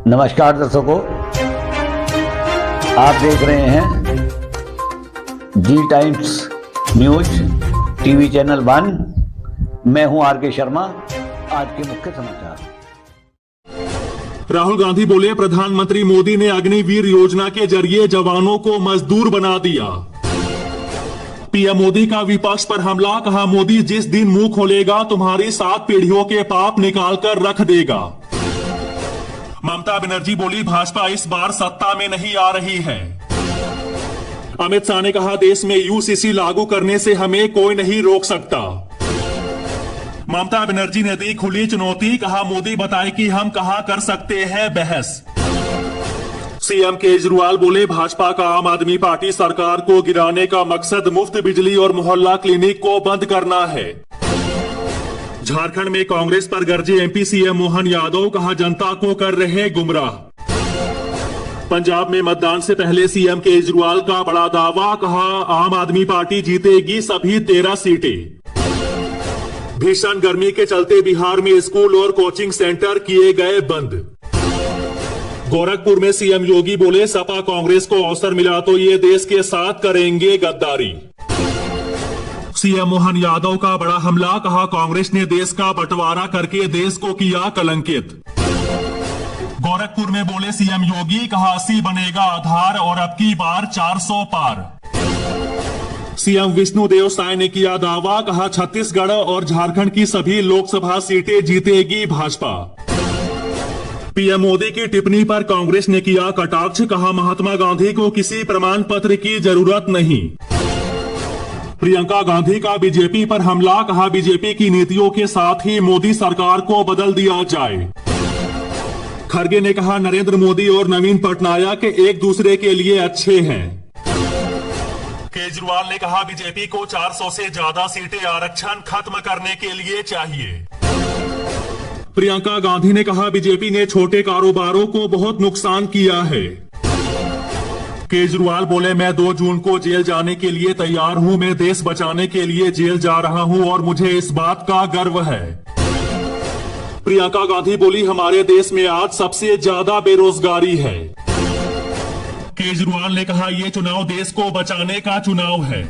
नमस्कार दर्शकों, आप देख रहे हैं जी टाइम्स न्यूज टीवी चैनल 1। मैं हूं आर.के. शर्मा। आज के मुख्य समाचार। राहुल गांधी बोले, प्रधानमंत्री मोदी ने अग्निवीर योजना के जरिए जवानों को मजदूर बना दिया। पीएम मोदी का विपक्ष पर हमला, कहा मोदी जिस दिन मुंह खोलेगा तुम्हारी 7 पीढ़ियों के पाप निकाल कर रख देगा। ममता बनर्जी बोली, भाजपा इस बार सत्ता में नहीं आ रही है। अमित शाह ने कहा, देश में यूसीसी लागू करने से हमें कोई नहीं रोक सकता। ममता बनर्जी ने दी खुली चुनौती, कहा मोदी बताए कि हम कहां कर सकते हैं बहस। सीएम केजरीवाल बोले, भाजपा का आम आदमी पार्टी सरकार को गिराने का मकसद मुफ्त बिजली और मोहल्ला क्लिनिक को बंद करना है। झारखंड में कांग्रेस पर गरजे एमपी सीएम मोहन यादव, कहा जनता को कर रहे गुमराह। पंजाब में मतदान से पहले सीएम केजरीवाल का बड़ा दावा, कहा आम आदमी पार्टी जीतेगी सभी 13 सीटें। भीषण गर्मी के चलते बिहार में स्कूल और कोचिंग सेंटर किए गए बंद। गोरखपुर में सीएम योगी बोले, सपा कांग्रेस को अवसर मिला तो ये देश के साथ करेंगे गद्दारी। सीएम मोहन यादव का बड़ा हमला, कहा कांग्रेस ने देश का बंटवारा करके देश को किया कलंकित। गोरखपुर में बोले सीएम योगी, कहा 80 बनेगा आधार और अब की बार 400 पार। सीएम विष्णुदेव साय ने किया दावा, कहा छत्तीसगढ़ और झारखंड की सभी लोकसभा सीटें जीतेगी भाजपा। पीएम मोदी की टिप्पणी पर कांग्रेस ने किया कटाक्ष, कहा महात्मा गांधी को किसी प्रमाण पत्र की जरूरत नहीं। प्रियंका गांधी का बीजेपी पर हमला, कहा बीजेपी की नीतियों के साथ ही मोदी सरकार को बदल दिया जाए। खड़गे ने कहा नरेंद्र मोदी और नवीन पटनायक एक दूसरे के लिए अच्छे हैं। केजरीवाल ने कहा बीजेपी को 400 से ज्यादा सीटें आरक्षण खत्म करने के लिए चाहिए। प्रियंका गांधी ने कहा बीजेपी ने छोटे कारोबारों को बहुत नुकसान किया है। केजरीवाल बोले, मैं 2 जून को जेल जाने के लिए तैयार हूं। मैं देश बचाने के लिए जेल जा रहा हूं और मुझे इस बात का गर्व है। प्रियंका गांधी बोली, हमारे देश में आज सबसे ज्यादा बेरोजगारी है। केजरीवाल ने कहा ये चुनाव देश को बचाने का चुनाव है।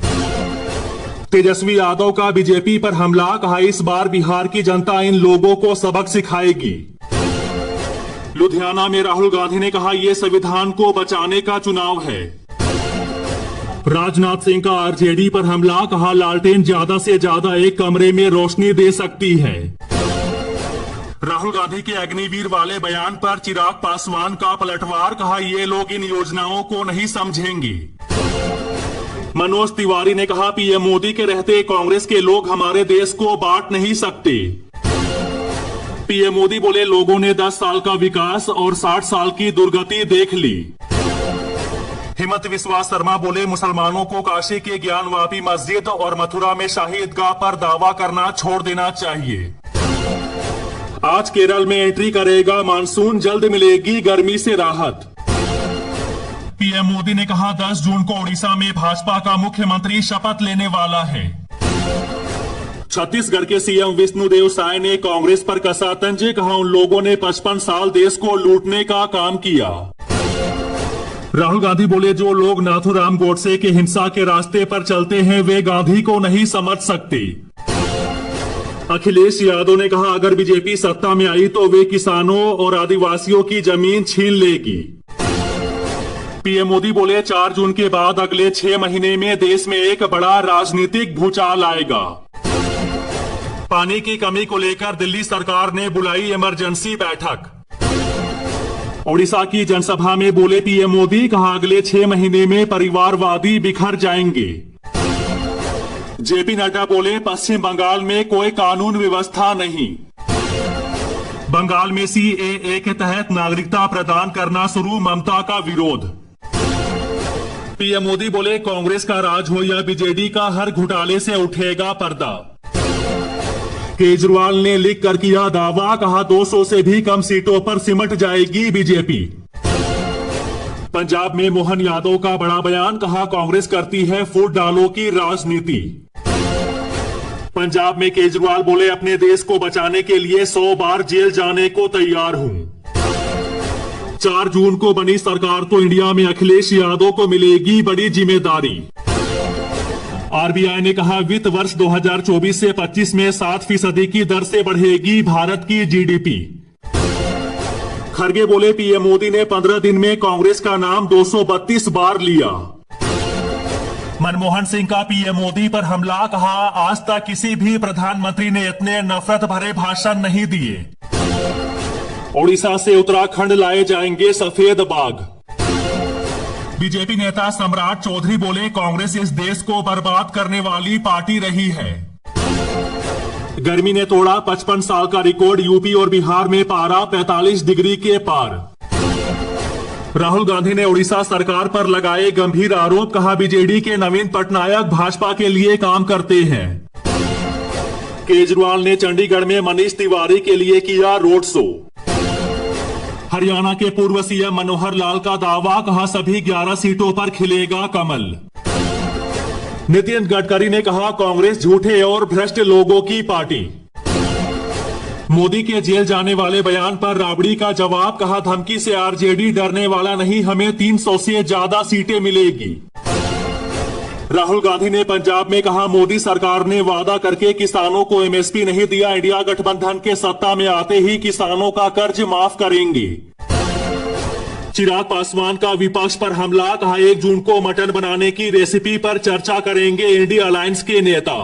तेजस्वी यादव का बीजेपी पर हमला, कहा इस बार बिहार की जनता इन लोगों को सबक सिखाएगी। लुधियाना में राहुल गांधी ने कहा यह संविधान को बचाने का चुनाव है। राजनाथ सिंह का आरजेडी पर हमला, कहा लालटेन ज्यादा से ज्यादा एक कमरे में रोशनी दे सकती है। राहुल गांधी के अग्निवीर वाले बयान पर चिराग पासवान का पलटवार, कहा ये लोग इन योजनाओं को नहीं समझेंगे। मनोज तिवारी ने कहा पीएम मोदी के रहते कांग्रेस के लोग हमारे देश को बांट नहीं सकते। पीएम मोदी बोले, लोगों ने 10 साल का विकास और 60 साल की दुर्गति देख ली। हिमंत विश्वा शर्मा बोले, मुसलमानों को काशी के ज्ञानवापी मस्जिद और मथुरा में शाही ईदगाह पर दावा करना छोड़ देना चाहिए। आज केरल में एंट्री करेगा मानसून, जल्द मिलेगी गर्मी से राहत। पीएम मोदी ने कहा 10 जून को ओडिशा में भाजपा का मुख्यमंत्री शपथ लेने वाला है। छत्तीसगढ़ के सीएम विष्णुदेव साय ने कांग्रेस पर कसा तंज, कहा उन लोगों ने 55 साल देश को लूटने का काम किया। राहुल गांधी बोले, जो लोग नाथूराम गोडसे के हिंसा के रास्ते पर चलते हैं वे गांधी को नहीं समझ सकते। अखिलेश यादव ने कहा अगर बीजेपी सत्ता में आई तो वे किसानों और आदिवासियों की जमीन छीन लेगी। पीएम मोदी बोले, 4 जून के बाद अगले 6 महीने में देश में एक बड़ा राजनीतिक भूचाल आएगा। पानी की कमी को लेकर दिल्ली सरकार ने बुलाई इमरजेंसी बैठक। ओडिशा की जनसभा में बोले पीएम मोदी, कहा अगले 6 महीने में परिवारवादी बिखर जाएंगे। जेपी नड्डा बोले, पश्चिम बंगाल में कोई कानून व्यवस्था नहीं। बंगाल में सीएए के तहत नागरिकता प्रदान करना शुरू, ममता का विरोध। पीएम मोदी बोले, कांग्रेस का राज हो या बीजेडी का, हर घोटाले से उठेगा पर्दा। केजरीवाल ने लिख कर किया दावा, कहा 200 से भी कम सीटों पर सिमट जाएगी बीजेपी। पंजाब में मोहन यादव का बड़ा बयान, कहा कांग्रेस करती है फूट डालो की राजनीति। पंजाब में केजरीवाल बोले, अपने देश को बचाने के लिए 100 बार जेल जाने को तैयार हूं। 4 जून को बनी सरकार तो इंडिया में अखिलेश यादव को मिलेगी बड़ी जिम्मेदारी। आरबीआई ने कहा वित्त वर्ष 2024 से 25 में 7% की दर से बढ़ेगी भारत की जीडीपी। खरगे बोले पीएम मोदी ने 15 दिन में कांग्रेस का नाम 232 बार लिया। मनमोहन सिंह का पीएम मोदी पर हमला, कहा आज तक किसी भी प्रधानमंत्री ने इतने नफरत भरे भाषण नहीं दिए। ओडिशा से उत्तराखंड लाए जाएंगे सफेद बाघ। बीजेपी नेता सम्राट चौधरी बोले कांग्रेस इस देश को बर्बाद करने वाली पार्टी रही है। गर्मी ने तोड़ा 55 साल का रिकॉर्ड, यूपी और बिहार में पारा 45 डिग्री के पार। राहुल गांधी ने ओडिशा सरकार पर लगाए गंभीर आरोप, कहा बीजेडी के नवीन पटनायक भाजपा के लिए काम करते हैं। केजरीवाल ने चंडीगढ़ में मनीष तिवारी के लिए किया रोड शो। हरियाणा के पूर्व सीएम मनोहर लाल का दावा, कहा सभी 11 सीटों पर खिलेगा कमल। नितिन गडकरी ने कहा कांग्रेस झूठे और भ्रष्ट लोगों की पार्टी। मोदी के जेल जाने वाले बयान पर राबड़ी का जवाब, कहा धमकी से आरजेडी डरने वाला नहीं, हमें 300 से ज्यादा सीटें मिलेगी। राहुल गांधी ने पंजाब में कहा मोदी सरकार ने वादा करके किसानों को एमएसपी नहीं दिया, इंडिया गठबंधन के सत्ता में आते ही किसानों का कर्ज माफ करेंगे। चिराग पासवान का विपक्ष पर हमला, कहा 1 जून को मटन बनाने की रेसिपी पर चर्चा करेंगे इंडिया अलायंस के नेता।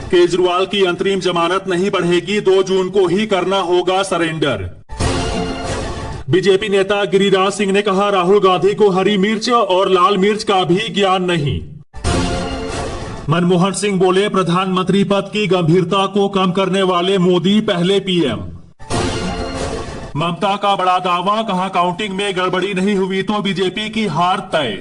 केजरीवाल की अंतरिम जमानत नहीं बढ़ेगी, 2 जून को ही करना होगा सरेंडर। बीजेपी नेता गिरिराज सिंह ने कहा राहुल गांधी को हरी मिर्च और लाल मिर्च का भी ज्ञान नहीं। मनमोहन सिंह बोले प्रधानमंत्री पद की गंभीरता को कम करने वाले मोदी पहले पीएम। ममता का बड़ा दावा, कहा काउंटिंग में गड़बड़ी नहीं हुई तो बीजेपी की हार तय।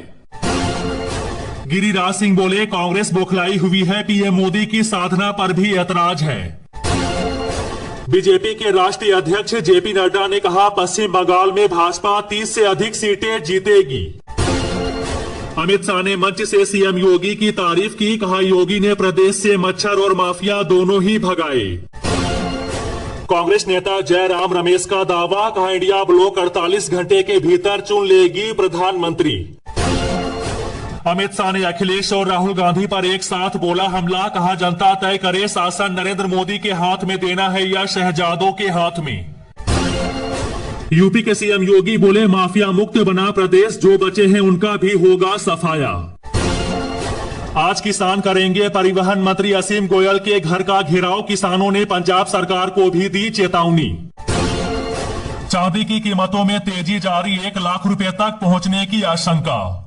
गिरिराज सिंह बोले कांग्रेस बौखलाई हुई है, पीएम मोदी की साधना पर भी ऐतराज है। बीजेपी के राष्ट्रीय अध्यक्ष जेपी नड्डा ने कहा पश्चिम बंगाल में भाजपा 30 से अधिक सीटें जीतेगी। अमित शाह ने मंच से सीएम योगी की तारीफ की, कहा योगी ने प्रदेश से मच्छर और माफिया दोनों ही भगाए। कांग्रेस नेता जयराम रमेश का दावा, कहा इंडिया ब्लॉक 48 घंटे के भीतर चुन लेगी प्रधानमंत्री। अमित शाह ने अखिलेश और राहुल गांधी पर एक साथ बोला हमला, कहा जनता तय करे शासन नरेंद्र मोदी के हाथ में देना है या शहजादों के हाथ में। यूपी के सीएम योगी बोले माफिया मुक्त बना प्रदेश, जो बचे हैं उनका भी होगा सफाया। आज किसान करेंगे परिवहन, मंत्री असीम गोयल के घर का घेराव, किसानों ने पंजाब सरकार को भी दी चेतावनी। चांदी की कीमतों में तेजी जारी, 1 लाख रुपए तक पहुंचने की आशंका।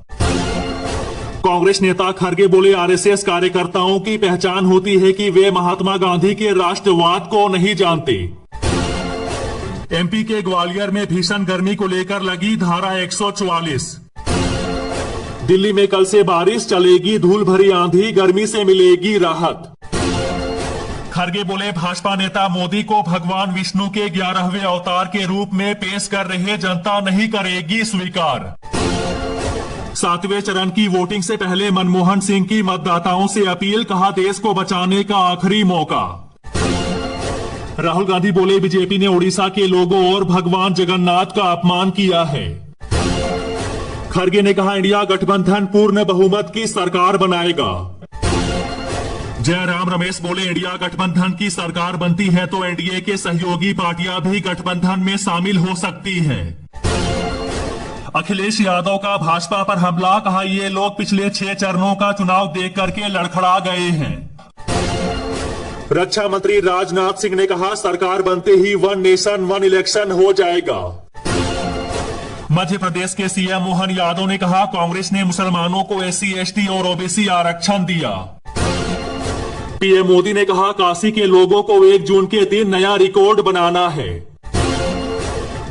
कांग्रेस नेता खरगे बोले आरएसएस कार्यकर्ताओं की पहचान होती है कि वे महात्मा गांधी के राष्ट्रवाद को नहीं जानते। एमपी के ग्वालियर में भीषण गर्मी को लेकर लगी धारा 144। दिल्ली में कल से बारिश, चलेगी धूल भरी आंधी, गर्मी से मिलेगी राहत। खरगे बोले भाजपा नेता मोदी को भगवान विष्णु के 11वें अवतार के रूप में पेश कर रहे, जनता नहीं करेगी स्वीकार। 7वें चरण की वोटिंग से पहले मनमोहन सिंह की मतदाताओं से अपील, कहा देश को बचाने का आखिरी मौका। राहुल गांधी बोले बीजेपी ने ओडिशा के लोगों और भगवान जगन्नाथ का अपमान किया है। खरगे ने कहा इंडिया गठबंधन पूर्ण बहुमत की सरकार बनाएगा। जयराम रमेश बोले इंडिया गठबंधन की सरकार बनती है तो एनडीए के सहयोगी पार्टियां भी गठबंधन में शामिल हो सकती है। अखिलेश यादव का भाजपा पर हमला, कहा ये लोग पिछले 6 चरणों का चुनाव देख करके लड़खड़ा गए हैं। रक्षा मंत्री राजनाथ सिंह ने कहा सरकार बनते ही 1 नेशन 1 इलेक्शन हो जाएगा। मध्य प्रदेश के सीएम मोहन यादव ने कहा कांग्रेस ने मुसलमानों को SC ST और ओबीसी आरक्षण दिया। पीएम मोदी ने कहा काशी के लोगों को 1 जून के दिन नया रिकॉर्ड बनाना है।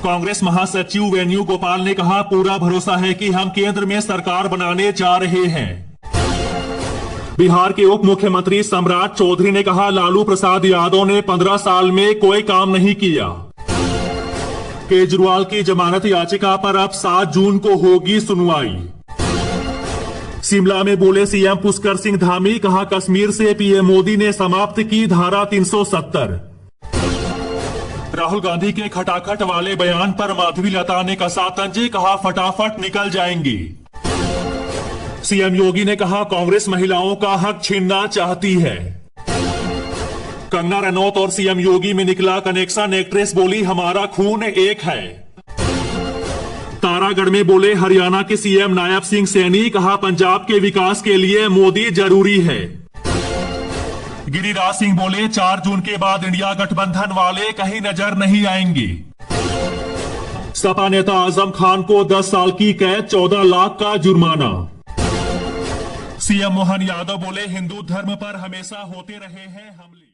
कांग्रेस महासचिव वेणुगोपाल ने कहा पूरा भरोसा है कि हम केंद्र में सरकार बनाने जा रहे हैं। बिहार के उप मुख्यमंत्री सम्राट चौधरी ने कहा लालू प्रसाद यादव ने 15 साल में कोई काम नहीं किया। केजरीवाल की जमानत याचिका पर अब 7 जून को होगी सुनवाई। शिमला में बोले सीएम पुष्कर सिंह धामी, कहा कश्मीर से पीएम मोदी ने समाप्त की धारा 370। राहुल गांधी के खटाखट वाले बयान पर माधवी लता ने कसा तंजे, कहा फटाफट निकल जाएंगी। सीएम योगी ने कहा कांग्रेस महिलाओं का हक छीनना चाहती है। कंगना रनौत और सीएम योगी में निकला कनेक्शन, एक्ट्रेस बोली हमारा खून एक है। तारागढ़ में बोले हरियाणा के सीएम नायब सिंह सैनी, कहा पंजाब के विकास के लिए मोदी जरूरी है। गिरिराज सिंह बोले 4 जून के बाद इंडिया गठबंधन वाले कहीं नजर नहीं आएंगी। सपा नेता आजम खान को 10 साल की कैद, 14 लाख का जुर्माना। सीएम मोहन यादव बोले हिंदू धर्म पर हमेशा होते रहे हैं हमले।